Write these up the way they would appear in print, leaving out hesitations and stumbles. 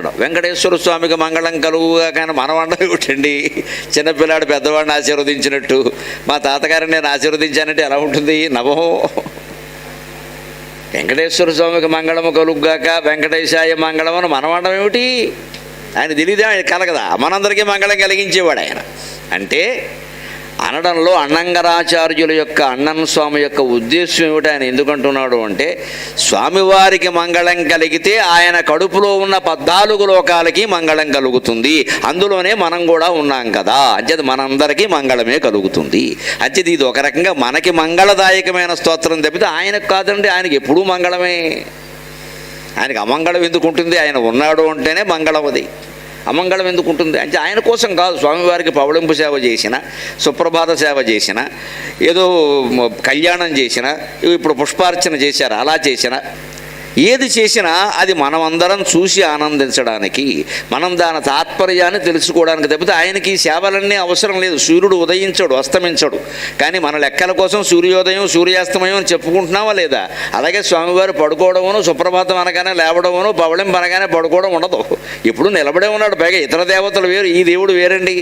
అనడం. వెంకటేశ్వర స్వామికి మంగళం కలుగుగా కానీ మనం అనడం ఏమిటండి? చిన్నపిల్లాడు పెద్దవాడిని ఆశీర్వదించినట్టు, మా తాతగారిని నేను ఆశీర్వదించానంటే ఎలా ఉంటుంది? నవో. వెంకటేశ్వర స్వామికి మంగళము కలుగుగాక, వెంకటేశాయ మంగళం అని మనం అనడం ఏమిటి? ఆయన తెలియదే, ఆయన కలగదా? మనందరికీ మంగళం కలిగించేవాడు ఆయన. అంటే అనడంలో అన్నంగరాచార్యుల యొక్క అన్నన్ స్వామి యొక్క ఉద్దేశం ఏమిటి? ఆయన ఎందుకంటున్నాడు అంటే, స్వామివారికి మంగళం కలిగితే ఆయన కడుపులో ఉన్న 14 లోకాలకి మంగళం కలుగుతుంది, అందులోనే మనం కూడా ఉన్నాం కదా, అంచేది మనందరికీ మంగళమే కలుగుతుంది. అంచేది ఇది ఒక రకంగా మనకి మంగళదాయకమైన స్తోత్రం తప్పితే ఆయనకు కాదండి. ఆయనకి ఎప్పుడూ మంగళమే. ఆయనకి అమంగళం ఎందుకు ఉంటుంది? ఆయన ఉన్నాడు అంటేనే మంగళం. అది అమంగళం ఎందుకు ఉంటుంది అంటే ఆయన కోసం కాదు. స్వామివారికి పవళింపు సేవ చేసిన, సుప్రభాత సేవ చేసిన, ఏదో కళ్యాణం చేసిన, ఇప్పుడు పుష్పార్చన చేశారు, అలా చేసిన, ఏది చేసినా అది మనమందరం చూసి ఆనందించడానికి, మనం దాని తాత్పర్యాన్ని తెలుసుకోవడానికి తప్పితే ఆయనకి ఈ సేవలన్నీ అవసరం లేదు. సూర్యుడు ఉదయించడు, అస్తమించడు, కానీ మన లెక్కల కోసం సూర్యోదయం సూర్యాస్తమయం అని చెప్పుకుంటున్నావా లేదా? అలాగే స్వామివారు పడుకోవడమును, సుప్రభాతం అనగానే లేవడమును, పవళింపు అనగానే పడుకోవడం ఉండదు. ఎప్పుడు నిలబడే ఉన్నాడు. పైగా ఇతర దేవతలు వేరు, ఈ దేవుడు వేరండి.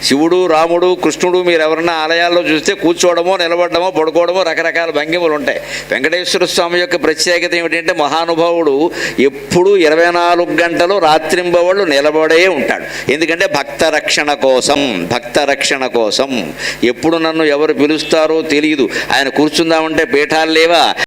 శివుడు, రాముడు, కృష్ణుడు మీరు ఎవరన్నా ఆలయాల్లో చూస్తే కూర్చోవడమో, నిలబడమో, పడుకోవడమో రకరకాల భంగిమలు ఉంటాయి. వెంకటేశ్వర స్వామి యొక్క ప్రత్యేకత ఏమిటంటే, మహానుభావుడు ఎప్పుడూ 24 గంటలు రాత్రింబవళ్ళు నిలబడే ఉంటాడు. ఎందుకంటే భక్త రక్షణ కోసం. ఎప్పుడు నన్ను ఎవరు పిలుస్తారో తెలియదు. ఆయన కూర్చుందామంటే పీఠాలు లేవా?